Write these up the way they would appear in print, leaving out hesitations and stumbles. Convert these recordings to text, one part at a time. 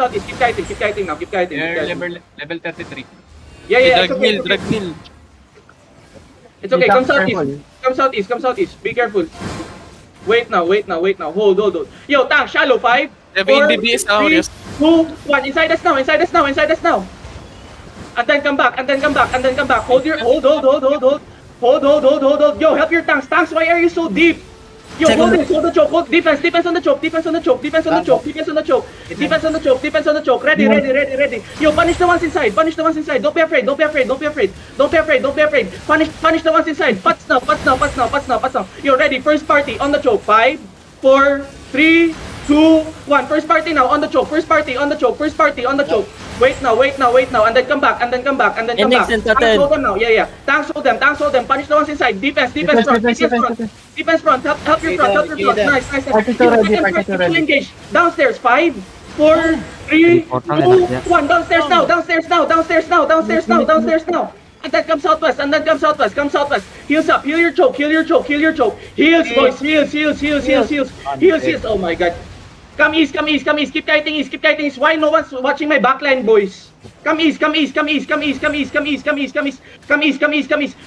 southeast. Keep kiting now. Keep kiting. Level 33. Yeah, it's okay. Drag mill. It's okay. Come Careful. southeast. Come southeast. Be careful. Wait now. Hold. Yo, tank, shallow. 5, Have 4, in DBS now, 3, yes. 2, 1. Inside us now. And then come back. Hold. Yo, help your tanks. Tanks, why are you so deep? Yo, hold the choke. Hold defense on the choke. Ready. Yo, punish the ones inside. Don't be afraid. Punish the ones inside. Putts now. Yo, ready. First party on the choke. 5, 4, 3, 2, 1. First party now on the choke. Wait now. And then come back. Tanks hold them now. Yeah. Tanks hold them. Punish the ones inside. Defense front. Help your front. Nice. Full engage. Downstairs. 5, 4, 3, 2, 1. Downstairs now. And then come southwest. Heals up. Heal your choke. Heals, boys. Heals. Oh my god. Come east. Keep kiting east. Why no one's watching my backline, boys? Come east.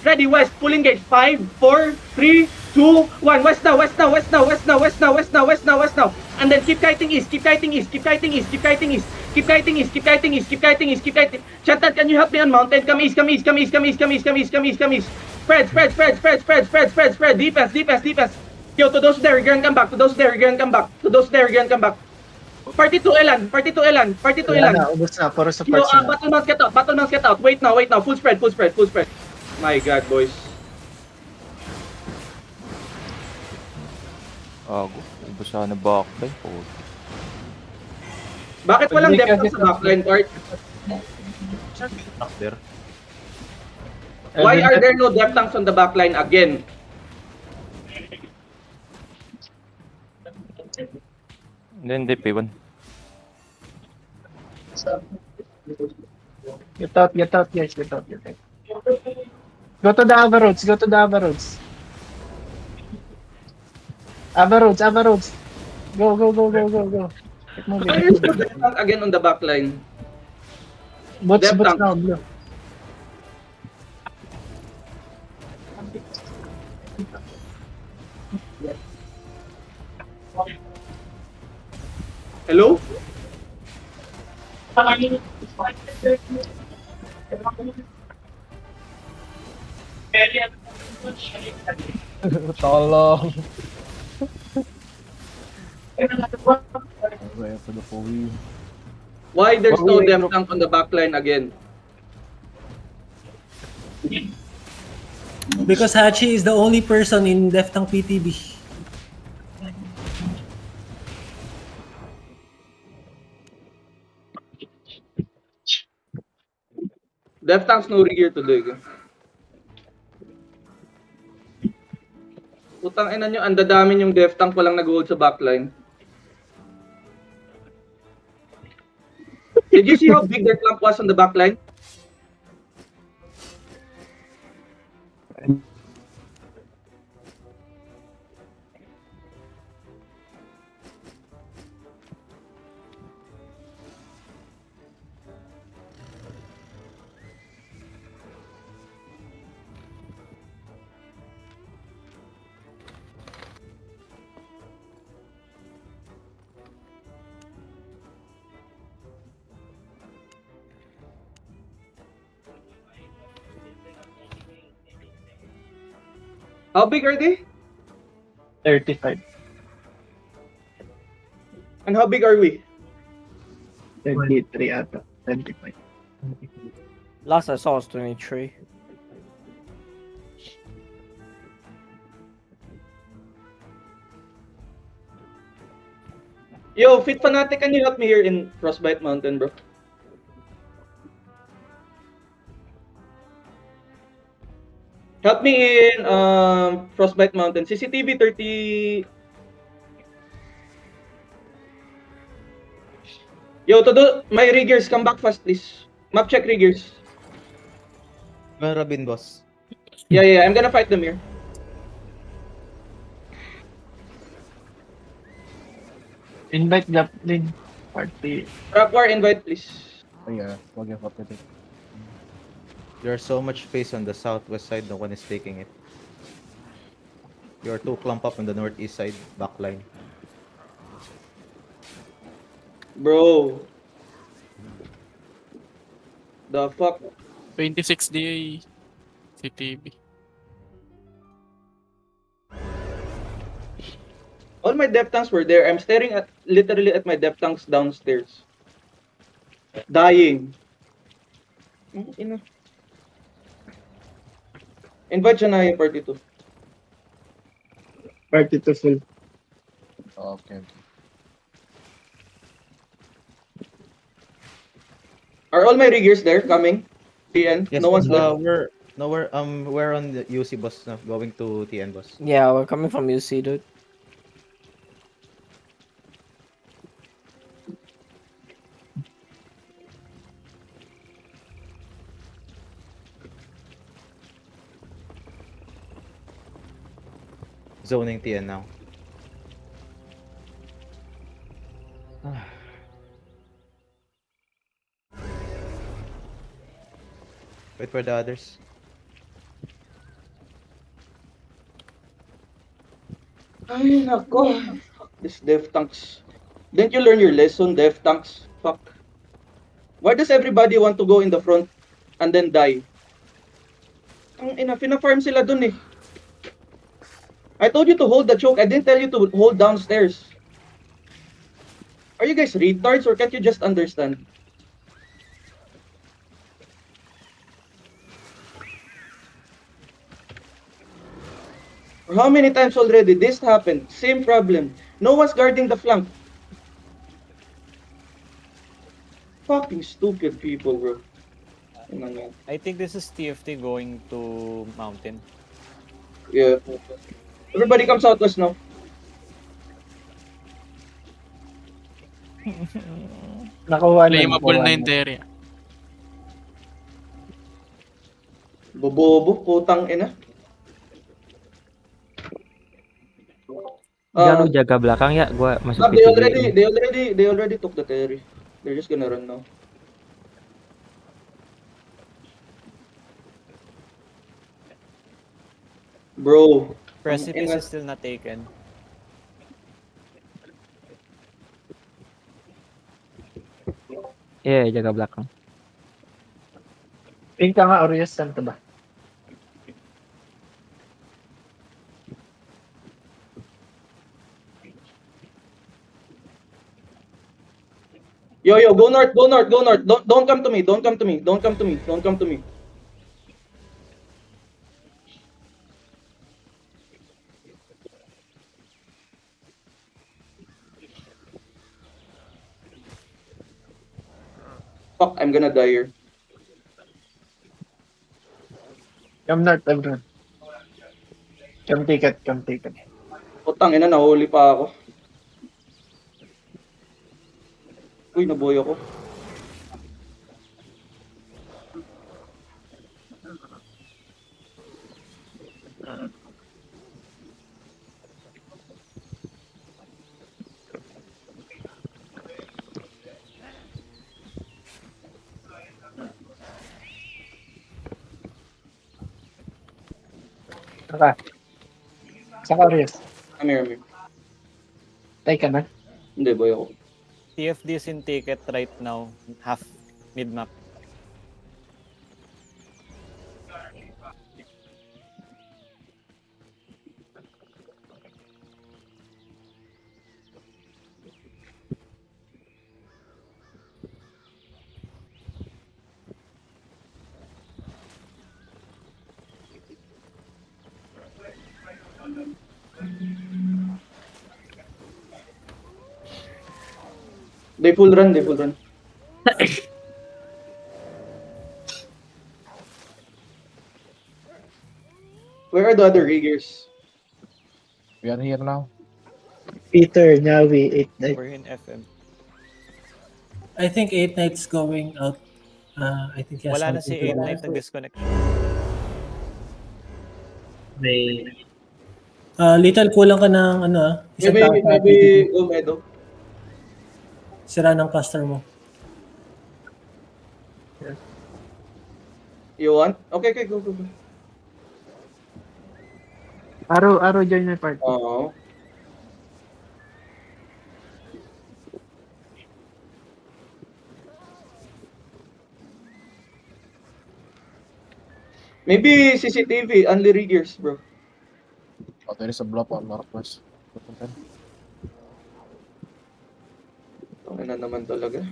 Ready, west. Full engage. 5, 4, 3, 2, 1. West now. And then keep kiting east. Chantal, can you help me on mountain? Come east. Spread. Defense. Yo, to those there, come back. Party to Elan. Ubus na. Puro Yo, supports na. Battlemans get out. Wait now. Full spread. My god, boys. Ubus na backline po. Bakit walang depth sa backline part? There. Why are there no depth tanks on the backline again? Then DP1. Get out, guys. Go to the Ava roads. Go. Keep moving. Why is the depth tank again on the backline? Bots Depth tank. now, blue. Hello? Tolong. Why there's no depth tank on the backline again? Because Hachi is the only person in Deft Tank PTB. Depth tank's no gear today. Putang ina nyo, ang dadami yung depth tank walang nag-hold sa backline. Did you see how big their clump was on the backline? How big are they? 35. And how big are we? 23 ata. 25. Last I saw was 23. Yo, Fit Fanatic, can you help me here in Frostbite Mountain, bro? Help me in Frostbite Mountain. CCTV 30. Yo, todo my riggers, come back fast, please. Map check riggers. Robin, boss. Yeah, I'm gonna fight them here. Invite Japlin. Party. Trap war invite, please. Wag yung kapatid. There's so much space on the southwest side, no one is taking it. You're too clump up on the northeast side, backline. Bro. The fuck? 26 DA CTV. All my depth tanks were there. I'm staring at literally at my depth tanks downstairs. Dying. Ina. Invite Janaya party 2. Party to full. Okay. Are all my riggers there coming? TN? Yes, No one's there. we're on the UC boss na, going to TN boss. Yeah, we're coming from UC, dude. Zoning TN now. Wait for the others. Ay, nako. Fuck this dev tanks. Didn't you learn your lesson, dev tanks? Fuck. Why does everybody want to go in the front and then die? Ang ina, fina-farm sila dun eh. I told you to hold the choke. I didn't tell you to hold downstairs. Are you guys retards or can't you just understand? How many times already this happened? Same problem. No one's guarding the flank. Fucking stupid people, bro. I think this is TFT going to mountain. Yeah. Everybody come southwest now. Nakuha na. Claimable nakuha na yung Teria. Bobobo, putang ina. Jangan jaga belakang ya, gua masuk They PTB. already took the Terry. They're just gonna run now. Bro. Precipice is still not taken. Iya, jaga belakang. Pink ka nga, Orius. Saan ka ba? Yo, go north, go north, go north. Don't come to me, don't come to me, don't come to me, don't come to me. Fuck, I'm gonna die here. Come north, everyone. Come ticket, come ticket. Putang ina, nahuli pa ako. Uy, naboy ako. Saka. Saka, Orius. I'm here. Tay ka na. Hindi, boy ako. TFD is in ticket right now, half mid-map. They full run, they full run. Where are the other riggers? We are here now. Peter, Navi, 8 night. We're in FM. I think 8 Nights going out. I think he has Wala na something si to 8 do. Night nag-disconnect. Little kulang ka ng ano isang tao sa Maybe PTB. go meadow. Sira ng cluster mo. You want? Okay, go. Arrow join my party. Oo. Maybe CCTV, only riggers, bro. Oh, there is a block on Northwest. Ano na naman talaga.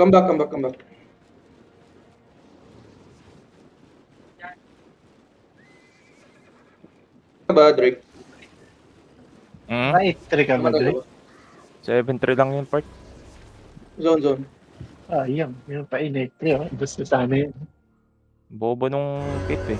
Come back. Ba, Drake? Hmm? 8-3 ka ba, Dre? 7-3 lang yung part. Zone. Ah, yung pa 8-3, oh. Gusto sana yun. Bobo nung pit eh.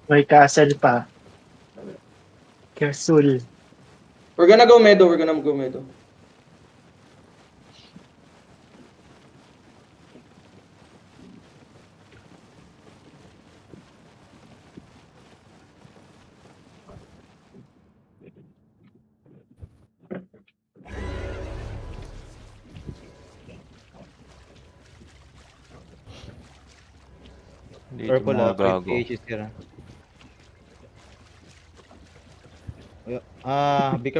May castle pa. Castle. We're gonna go Meadow. Dito Purple, mga gago. 20 is here. Be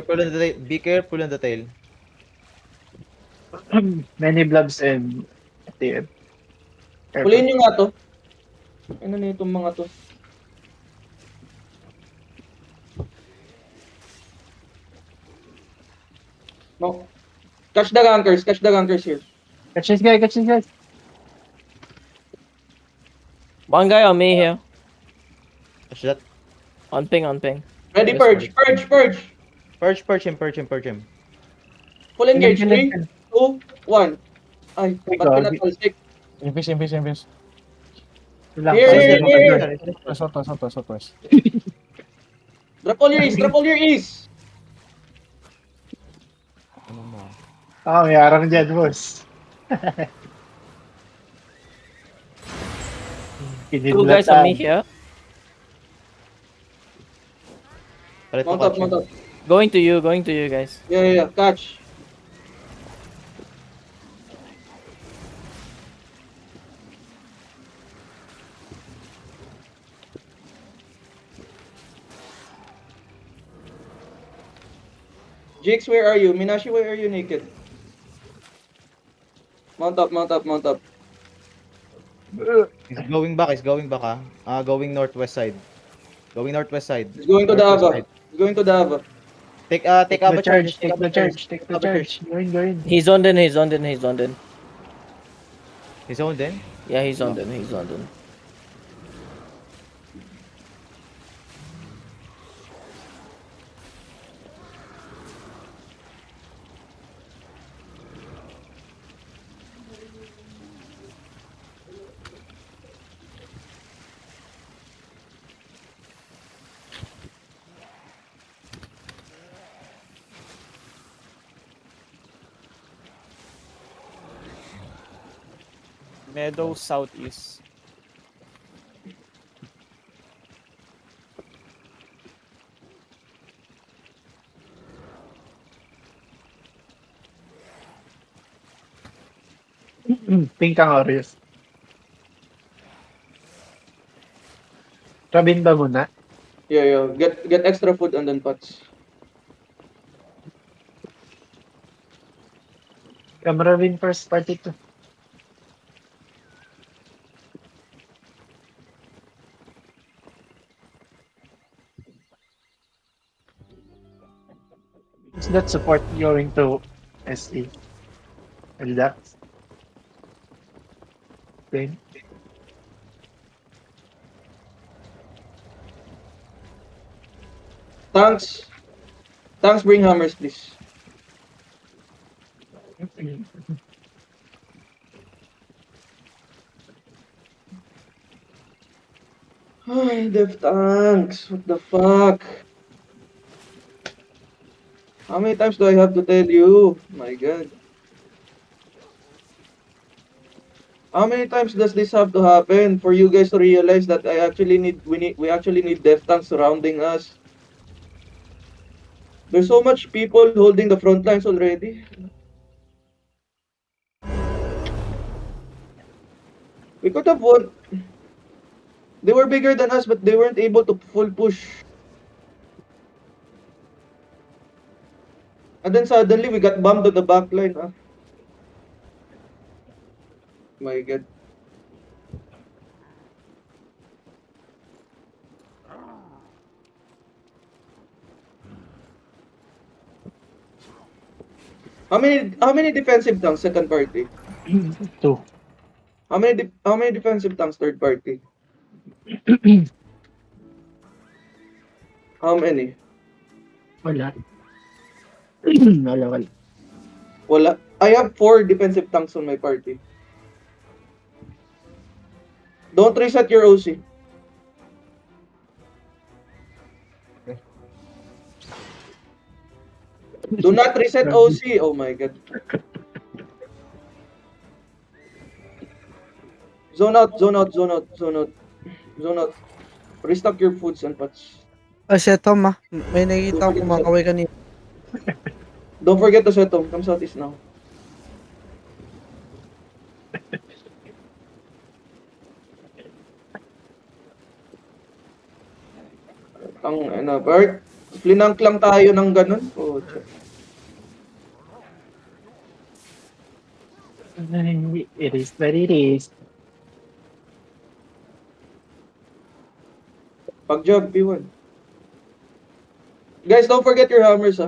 careful on the tail. Many blobs and TF. Huliin nyo nga to. Ano na itong mga to? No. Catch the gankers here. Catch this guy. One guy on me here. Watch that. On ping. Ready, Yes, purge. Purge him. Full engage. Kill 3, him. 2, 1. Ay, Ay, ba't gagi. pinatol? Stick. Impis. Lang. Here. Southwest. Drop all your ease. May arang dyan, boss. Two guys on me here. Mount up. Going to you guys. Yeah. Catch. Jix, where are you? Minashi, where are you naked? Mount up. He's going back going northwest side. He's going to the Ava. Take Take Ava the charge. charge. Go in. He's zoned in. He's zoned in. Yeah, he's zoned in. Meadow southeast. Pink kang Orius. Rabin ba muna? Yeah. Get extra food and then pots. Rabin first party to. Is that support going to SE? Relax. Okay. Tanks, bring hammers, please. Ay, dev tanks. What the fuck? How many times do I have to tell you? My god. How many times does this have to happen for you guys to realize that we actually need dev tanks surrounding us? There's so much people holding the front lines already. We could have won. They were bigger than us, but they weren't able to full push. And then suddenly we got bombed on the back line. My god. How many defensive tanks second party? 2. How many defensive tanks third party? How many? Wala. Wala. Wala. I have 4 defensive tanks on my party. Don't reset your OC. Do not reset OC. Oh my god. Zone out. Restock your foods and pots. Siya Tom may nakikita akong kumakaway kanina. Don't forget to set them. Come southeast now. Bert. Flinank lang tayo ng ganun. Oh, It is what it is. Pag-job, P1. Guys, don't forget your hammers,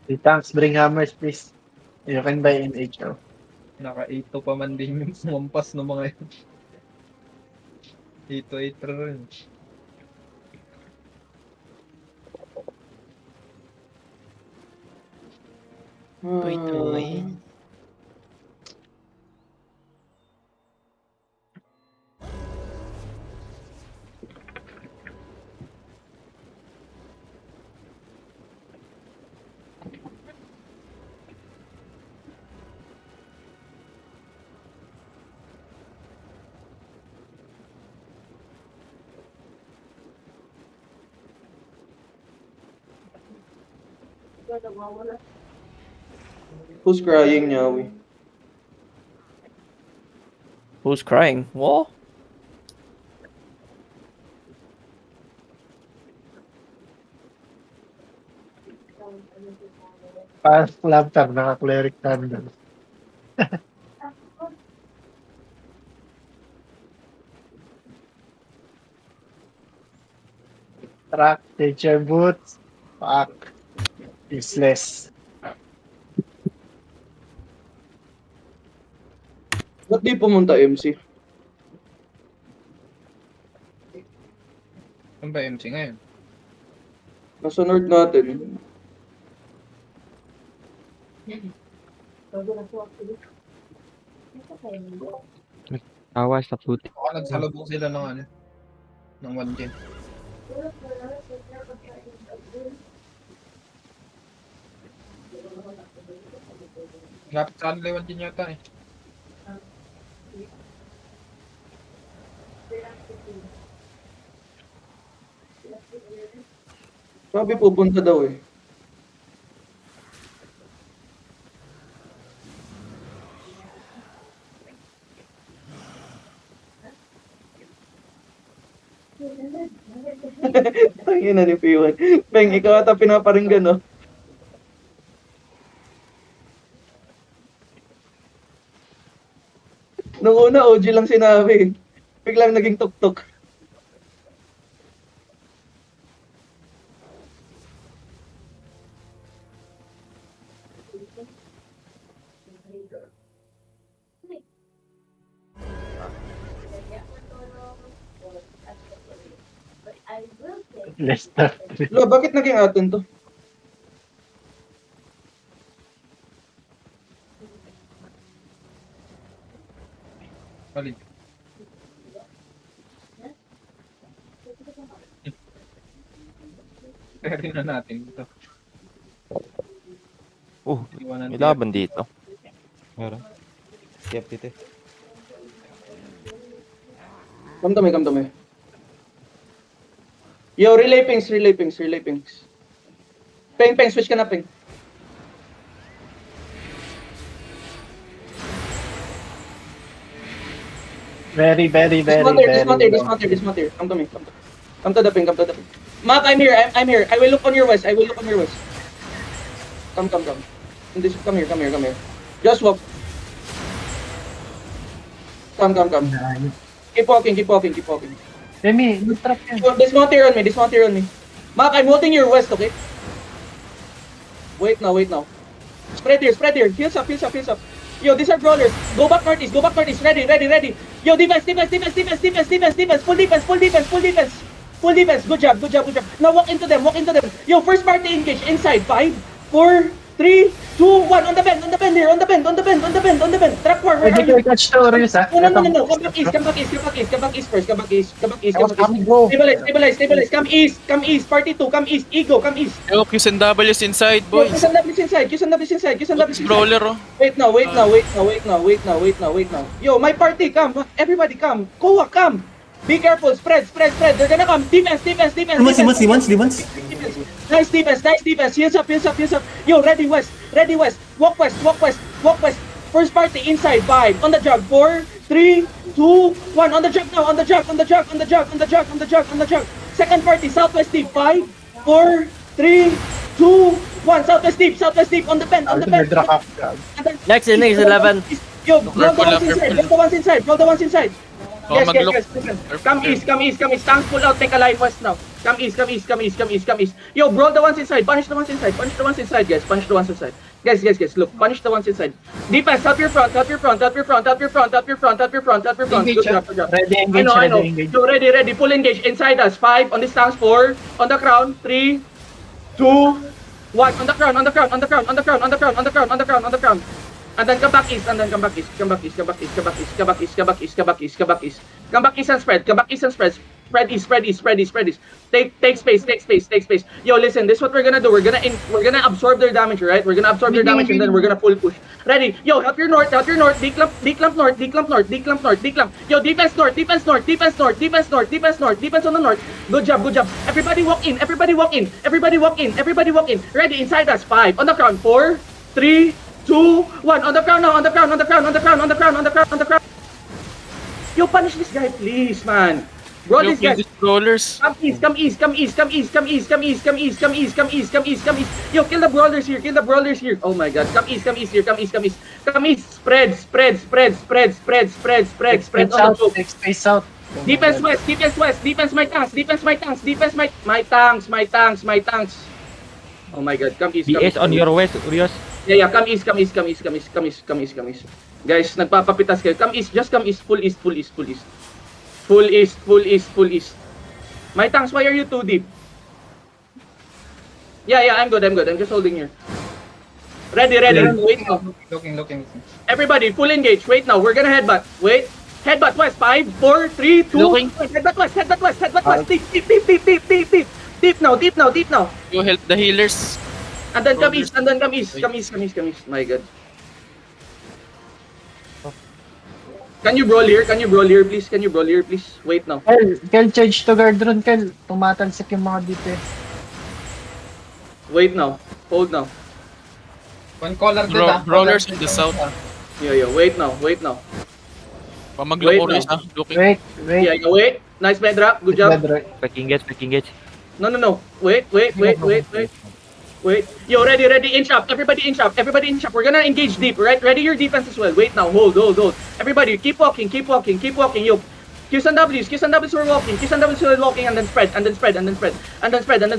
The tanks bring hammers, please. You can buy in HO. Naka-8 pa man din yung sumampas ng mga yun. 8 rin. Toy. Who's crying, Nyawi? Who's crying? What? Fast laptop, naka-cleric thunder. Track, teacher boots. Fuck. Useless. Ba't di pumunta MC? Saan ba MC ngayon? Nasa north natin. Tawa sa puti. Baka nagsalubong sila ng ano? Ng 1 gen. Lapit sa kanila yung din yata eh. Sabi pupunta daw eh. Tangina ni P1. Peng, ikaw ata pinaparinggan, no? Nung una, OG lang sinabi. Biglang naging tuktok. Leicester. Lo, bakit naging atin to? Balik. Pwede na natin ito. Iwanan May tier. laban dito. Meron. Yep, dito. Come to me, come to me. Yo, relay pings, relay pings, relay pings. Peng, peng, switch ka na, peng. Very, very, very, Dismount here, very dismount here, low. dismount here, dismount here. Come to me, come to the ping, come to the ping. Mark, I'm here, I'm here. I will look on your west, I will look on your west. Come. Come here, come here, come here. Just walk. Come. Nice. Keep walking, keep walking, keep walking. Demi, trap yan. Dismount here on me, dismount here on me. Mark, I'm holding your west, okay? Wait now. Spread here. Heals up. Yo, these are brawlers. Go back northeast. Ready. Yo, defense. Full defense. Good job. Now walk into them. Yo, first party engage inside. 5, 4, 3, 2, 1. On the bend here. On the bend. Trap war, where are Pwede you? ko i-catch to, Rius, ha? No. Come back east first. Come back east. Go. Stabilize. Come east. Party 2. Come east. Ego. Come east. Yo, Q's and W's inside, boys. Q's and W's inside. Brawler, oh. Wait now. Yo, my party, come. Everybody come. Koa, come. Be careful. Spread. They're gonna come. Defense. Demons. Nice defense. Heels up. Yo, ready west. Walk west. First party inside. 5. On the jug. 4, 3, 2, 1. On the jug now. On the jug. Second party. Southwest deep. 5, 4, 3, 2, 1. Southwest deep. On the bend. And then Next in is 11. Yo, blow the ones inside. Oh, Yes. mag-look. Listen. Come east. Tanks pull out, take a line west now. Come east. Yo, brawl the ones inside. Punish the ones inside, guys. Guys. Look, punish the ones inside. Defense, help your front. Good job. Ready, engage, I know. ready, engage. Yo, ready. Full engage inside us. 5 on this tanks. 4 on the crown. 3, 2, 1 on the crown. And then come back east. Come back east and spread. Spread east. Take space. Yo, listen, this is what we're gonna do. We're gonna absorb their damage, right? We're gonna absorb their damage and then we're gonna full push. Ready? Yo, help your north. Declump north. Yo, defense north. Defense on the north. Good job. Everybody walk in. Ready? Inside us. 5 on the crown. 4, 3, 2, 1. On the crown now. On the crown. Yo, punish this guy, please, man. Bro, Yo, this guy. these brawlers. Come east. Yo, kill the brawlers here. Oh my god. Come east. Spread on the slope. Space out. Defense west. Defense my tanks. Oh my god. Come east. BS on your west, Urios. Yeah, come east. Guys, nagpapapitas kayo. Come east, just come east. Full east. My tanks, why are you too deep? Yeah, I'm good. I'm just holding here. Ready. Wait now. Looking. Everybody, full engage. Wait now. We're gonna headbutt. Wait. Headbutt west. 5, 4, 3, 2. Looking. Headbutt west. Deep now. Yo, help the healers. And then come east. My god. Can you brawl here? Can you brawl here, please? Can you brawl here, please? Wait now. Kel, charge to guard run, Kel. Tumatalsik yung mga DPS. Wait now. Hold now. One collar din ah. Brawlers in the south. Yeah. Wait now. Wait now. Pamaglock Wait, orange no. ha. Looking. Wait. Yeah, wait. Nice med drop. Good job. Packing gauge. No. Wait. Yo, ready. Inch up. Everybody inch up. We're gonna engage deep, right? Ready your defense as well. Wait now. Hold. Everybody, keep walking. Yo. Qs and Ws we're walking. And then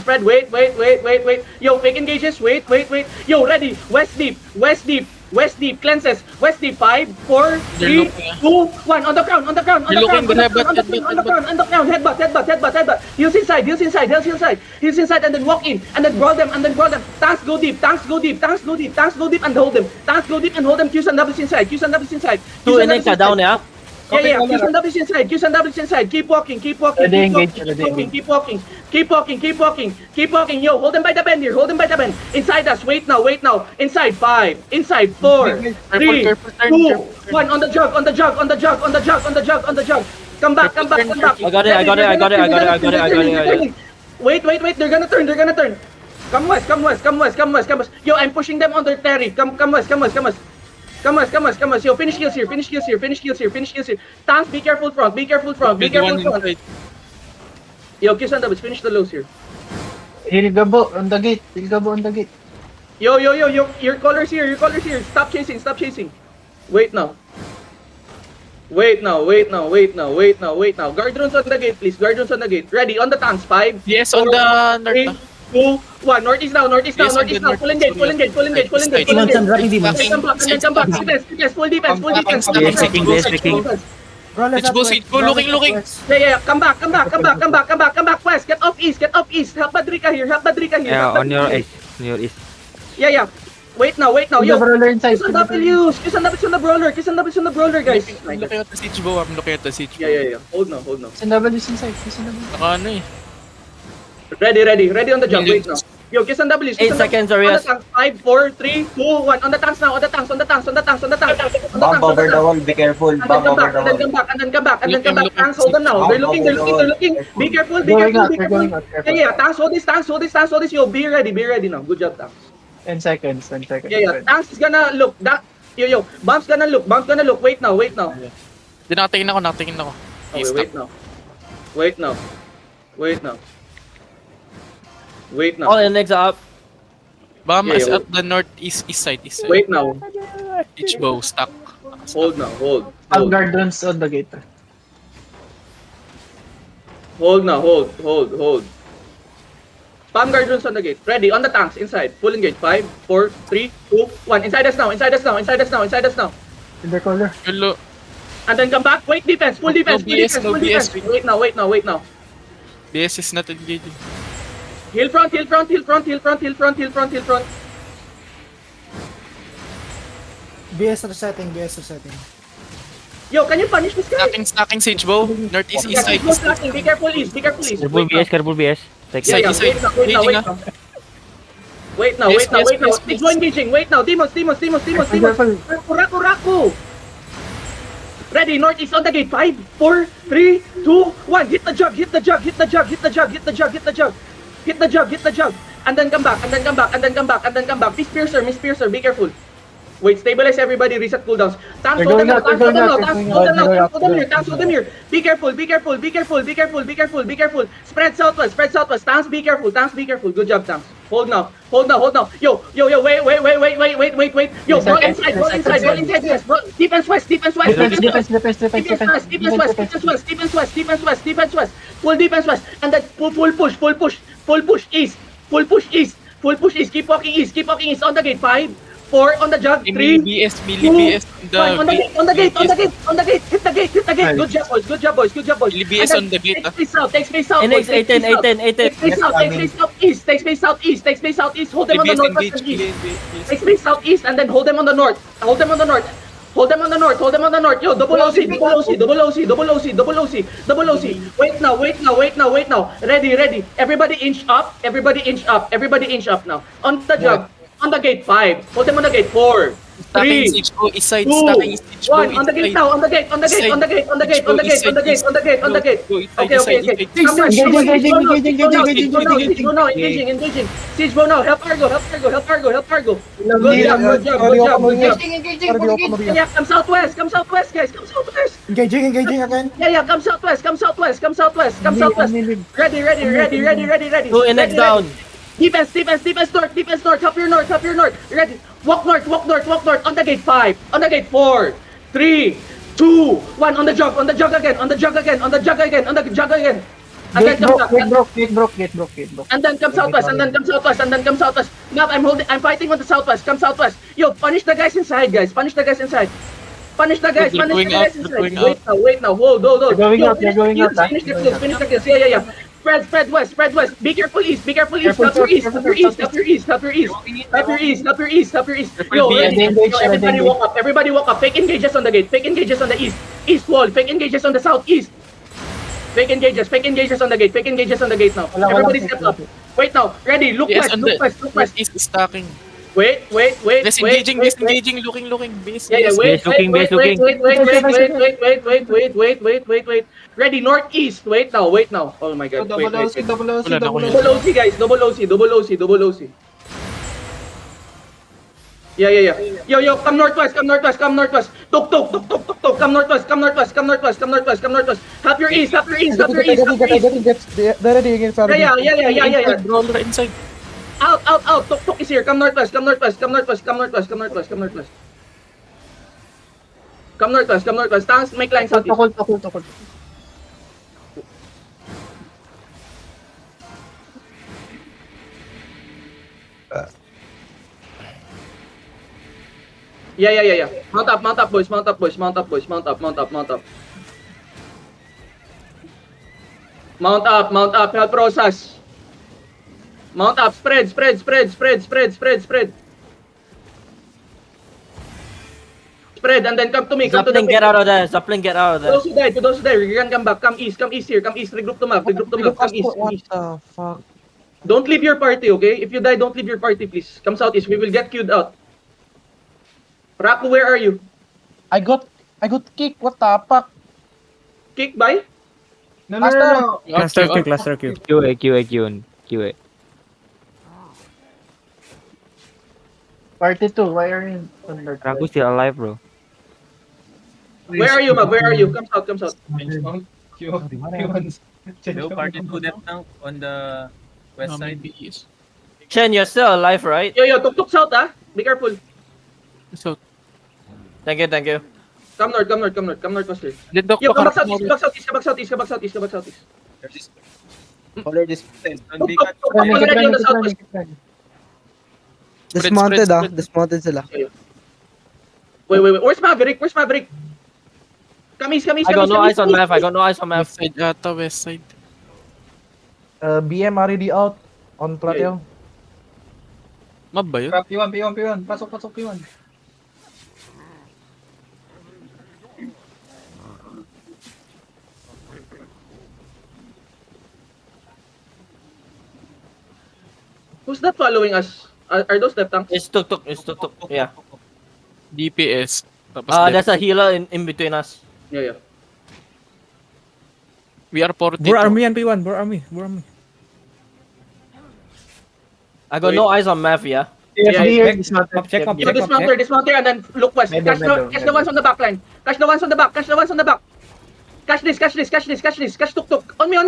spread. Wait. Yo, fake engages. Wait. Yo, ready. West deep. Cleanses. West deep. 5, 4, 3, 2, 1. On the ground. On the ground. Headbutt. Heels inside. And then walk in. And then brawl them. Tanks go deep. And hold them. Qs and Ws inside. Two innings are down, yeah? Yeah. Qs and Ws inside. Keep walking. Keep walking. Yo, hold them by the bend here. Inside us. Wait now. Inside 5. Inside 4. 3, 2, 1. On the jug. Come back. I got it. Wait. They're gonna turn. Come west. Yo, I'm pushing them on their terry. Come west. Yo, finish kills here. Tanks, be careful front. Yo, Qs and Ws, finish the lows here. Hilgabo on the gate. Yo, your colors here. Stop chasing. Wait now. Guard runs on the gate, please. Ready, on the tanks. 5. Yes, on the north. 3, 2, 1. Northeast now. Yes, on the north. Full engage. Demons and Rocky Demons. Come back. Defense, full defense. Let's go, Sid. Go, looking. Yeah. Come back. West. Get off east. Help Badrika here. Yeah, on your east. Yeah. Wait now. The Yo, brawler inside. Qs and Ws on the brawler, guys. I'm looking at the siege bow. Yeah. Hold now. SNW's inside. Naka ano eh. Ready on the jump. Wait now. Yo, Qs and Ws. 8 seconds, On the Arias. tanks. 5, 4, 3, 2, 1. On the tanks now. On the tanks. Bomb over the wall, be careful. And then come back. Tanks, hold them now. They're looking. Be careful. Yeah. Tanks, hold this. Yo, be ready now. Good job, tanks. 10 seconds. Yeah. Tanks is gonna look. Yo. Bomb's gonna look. Wait now. Di nakatingin ako. Okay, Stop. Wait now. All innings are up. Bam Yeah, is yeah. at the northeast side. Wait now. Siege bow, stuck. Hold now. Hold. Guard runs on the gate. Hold now. Hold. Spam guard runs on the gate. Ready. On the tanks. Inside. Full engage. 5, 4, 3, 2, 1. Inside us now. In the corner. Hello. And then come back. Wait, defense. Full defense. No BS. Wait now. DS is not engaging. Hill front. BS resetting. Yo, can you punish this guy? Stacking siege bow. Northeast east side. Be careful east. Careful BS. Take Yeah, Side. wait now. Wait now. Yes. It's no engaging. Wait now. Demons. Raku. Ready, northeast on the gate. 5, 4, 3, 2, 1. Hit the jug. And then come back. Miss Piercer, be careful. Wait, stabilize everybody, reset cooldowns. Tanks, hold them here. Be careful. Spread southwest. Tanks, be careful. Good job, tanks. Hold now. Yo, wait. Yo, roll inside. Yes, roll. Defense west. Defense West. Full defense west. And then full push east. Keep walking east. On the gate. 5, 4 on the jug. 3, Melee BS on the gate. Hit the gate. Good job, boys. Melee BS on the gate. Takes space south. Innings 18. Takes space southeast. Hold them on the north and east. Takes space southeast and then hold them on the north. Hold them on the north. Yo, double OC. Wait now. Ready. Everybody inch up now. On the jug. On the gate 5. Hold them on the gate 4, Stacking siege bow, east side. Stacking siege bow, 1, on the gate east now, on the gate, on the gate, on the gate, on the gate, on the gate, on the gate, on the gate, on the gate. Okay, okay, okay. Come on, Siege bow now, engaging. Siege bow now, help Argo. Good job. Yeah, come southwest, guys, come southwest. Engaging again. Yeah, come southwest. Ready. Two index down. Defense north, up your north. Ready. Walk north. On the gate 5. On the gate 4, 3, 2, 1. On the jug again. And then come back. Gate broke. And then come southwest. Now I'm fighting on the southwest. Come southwest. Yo, punish the guys inside, guys. Punish the guys inside. Wait now. Hold. They're going out. Finish the kills. Yeah. Spread west. Be careful east. Help your east. Yo, everybody walk up. Fake engages on the gate. Fake engages on the east wall. Fake engages on the southeast. Fake engages on the gate now. Everybody step up. Wait now. Ready. Look BS west. Northeast is stacking. Wait. Disengaging, looking. Base. Yeah, wait. looking. Ready, northeast. Wait now. Oh my god. Double OC. Double OC, guys. Double OC. Yeah. Yo, come northwest. Tuk. Come northwest. Help your east. Yeah. Roll inside. Out. Tuk is here. Come northwest. Come northwest. Tanks, make line southeast. Tukol. Yeah. Mount up, boys. Mount up. Help Rosas. Mount up. Spread. Spread, and then come to me. Sapling, get out of there. To those who died, you can come back. Come east here. Regroup to map. Come east. What the fuck? Don't leave your party, okay? If you die, don't leave your party, please. Come southeast. We will get queued out. Raku, where are you? I got kicked. What the fuck? Kick by? No. Cluster Q. QA. Party 2, why are you under? Ragu still alive, bro. Where are you, Mag? Come south. No party 2 left now on the west side. BS. Chen, you're still alive, right? Yo, tuk south, ah. Be careful. So, Thank you. Come north, Pastor. Dindok Yo, pa come back southeast. Color display. Tuk, already on the southwest. Dismounted spread. Dismounted sila. Wait. Where's Maverick? Come east. I got no eyes on map. west side. BM already out on Plateau. Mab ba yun? P1. Pasok P1. Who's that following us? Are those left tanks? It's tuk. Yeah. DPS. Tapos There's a healer in between us. Yeah. We are 40. Bur army yan, P1. Bur army. I got no eyes on map, yeah. Check up. Yo, dismount here and then look west. Catch the ones on the back line. Catch the ones on the back. Catch this. Catch tuk. On me,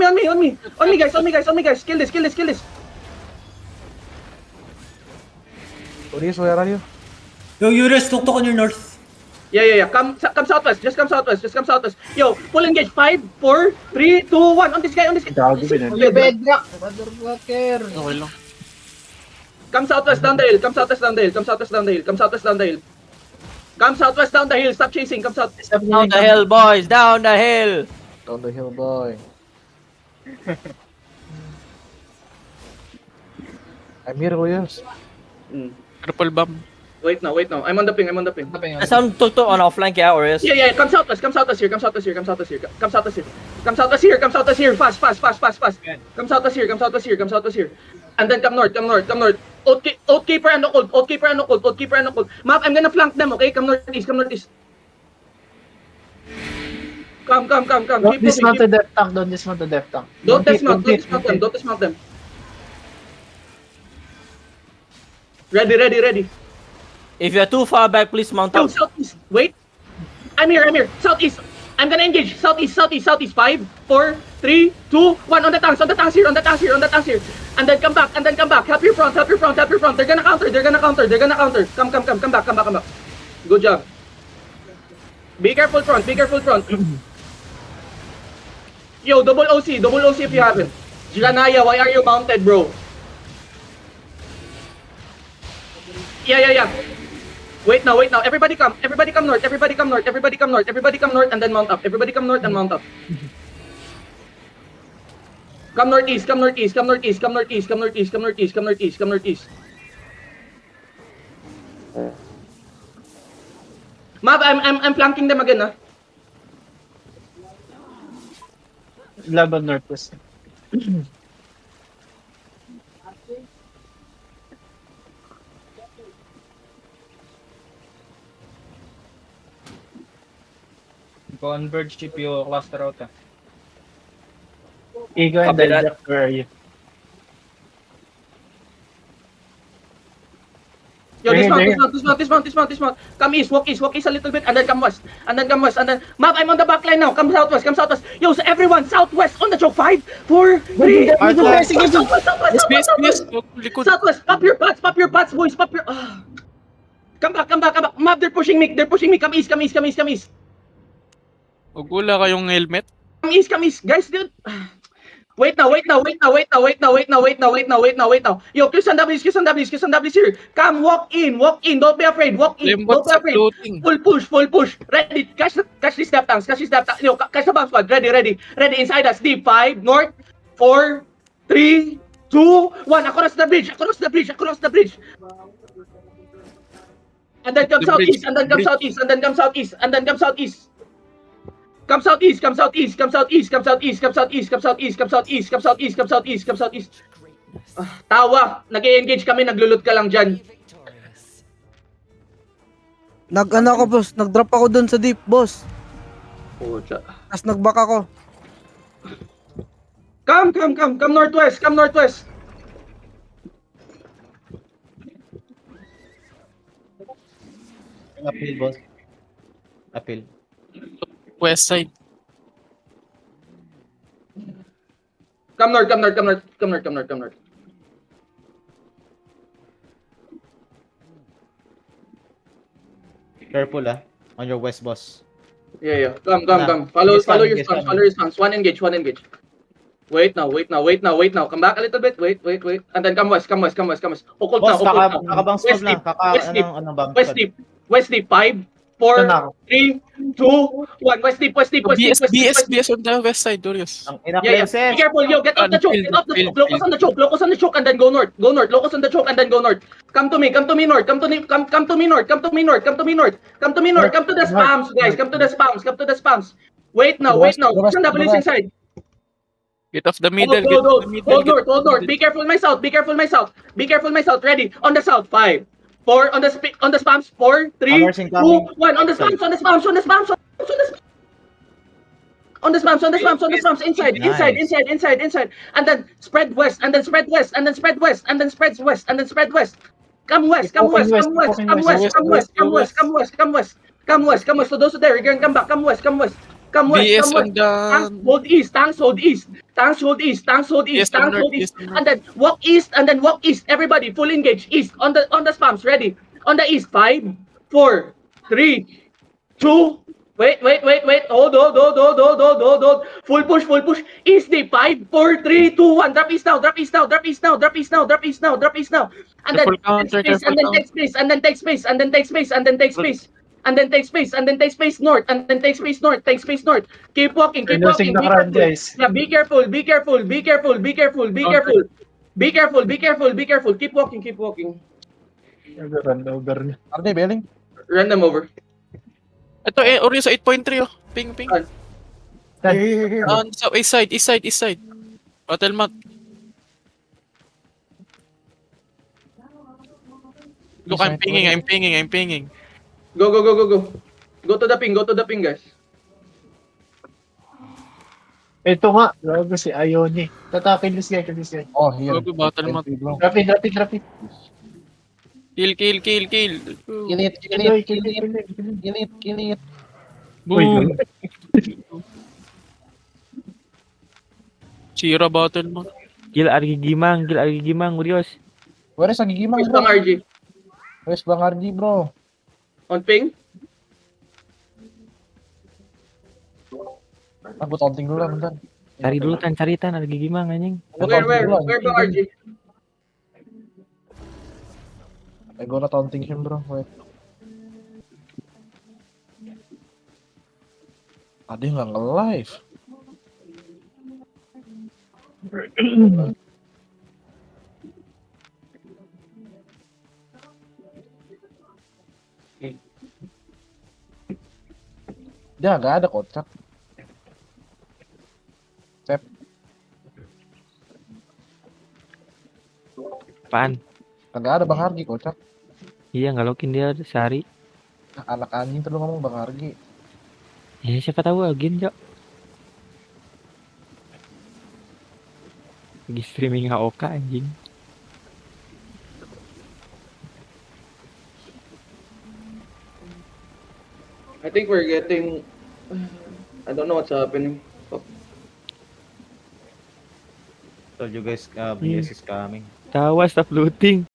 guys. Kill this. Police, where are you? Yo, Eurus, tuk on your north. Yeah. Come southwest. Just come southwest. Yo, full engage. 5, 4, 3, 2, 1. On this guy. Bedrock. Motherfucker. Okay lang. Come southwest down the hill. Come southwest down the hill. Stop chasing. Come south. Down the hill, boys. Down the hill. Down the hill, boy. I'm here, Williams. Triple bomb. Wait now. I'm on the ping. Some tuk on our flank, yeah, or is? Yeah. Come southwest here. Come southwest here. Fast. Come southwest here. And then come north. Oathkeeper and Occult. Map, I'm gonna flank them, okay? Come northeast. Come. Don't dismount the depth tank. Don't dismount the depth tank. Don't dismount them. Ready. If you're too far back, please mount Yo, up. southeast. Wait. I'm here. Southeast. I'm gonna engage. Southeast. 5, 4, 3, 2, 1. On the tanks here. And then come back. Help your front. They're gonna counter. Come back. Good job. Be careful front. Yo, double OC if you haven't. Jiranaya, why are you mounted, bro? Yeah. Wait now. Everybody come north, and then mount up. Come northeast. Map, I'm flanking them again, huh? Laban northwest. Converge chip yung cluster out. Ego and Copy that. Jack, where are you? Yo, Bring dismount. Come east, walk east a little bit, and then come west. Map, I'm on the back line now. Come southwest. Yo, so everyone, southwest on the choke. 5, 4, 3, 2, Southwest. Pop your butts, boys. Come back. Map, they're pushing me. Come east. Ugula kayong helmet. Come east. Guys, dude. Wait now. Yo, Chris and W's here. Come, walk in. Don't be afraid. Lembot sa floating. Full push. Ready. Catch the step tanks. Yo, catch the bomb squad. Ready. Inside us. Deep. 5, north. 4, 3, 2, 1. Across the bridge. And then come southeast. Come southeast. Tawa, nag-e-engage kami, naglulot ka lang dyan. Ako, boss. Nag-drop ako dun sa deep, boss. Pucha. Tapos nag-back ako. Come northwest. Appeal, boss. Appeal. West side. Come north. Careful, on your west, boss. Yeah. Come. Follow your stance. One engage. Wait now. Come back a little bit. Wait. And then come west. Occult Boss, now. kakabang squad lang. Anong West deep. 5, 4, 3, 2, 1. West deep. BS on the west side, Dorius. Ang ina Yeah. Be careful, yo. Get off the choke. Locus on the choke, and then go north. Locus on the choke, and then go north. Come to me north. Come to me north. Come to the spams, guys. Come to the spams. Wait now. Send the police inside. Get off the middle. Hold north. Be careful my south. Ready. On the south. 5, 4 on the spams. 4, 3, 2, 1. On the spams. Inside. And then spread west. Come west. So those are there. You're gonna come back. Come west. BS on the... Tanks hold east. And then walk east. Everybody, full engage. East. On the spams. Ready. On the east. 5, 4, 3, 2. Wait. Hold. Full push. East deep. 5, 4, 3, 2, 1. Drop east now. And then take space. North. Keep walking. Losing the crowd, guys. Yeah, be careful. Keep walking. Run over na. Arne, Belling. Run them over. Ito Orius 8.3 oh. Ping, ping. Sa east side. Battle mat. Look, I'm pinging. Go. Go to the ping, guys. Ito nga. Gago si Ione. Tatakin this guy. Oh, here. Go, battle mat. Rapid. Kill. Kill it. Boom. Chira battle mat. Kill Argigimang, Urios. Where is Agigimang, Where's bro? Bang RG? Where's Bang RG, bro? On ping? Aku taunting dulu lah, bentar. Cari dulu caritan Argigimang anjing. Where Bang RG? I gonna taunting him, bro. Wait. Ada yang nggak nge-live. Dia nggak ada kocak. Sep. Apaan? Nggak ada Bang Argi kocak. Iya ngalokin dia sehari. Anak anjing tuh lu ngomong Bang Argi. Ya siapa tahu login Cok. Lagi streaming AOK anjing. I think we're getting... I don't know what's happening. Told you guys, BS is coming. Tawa stop looting.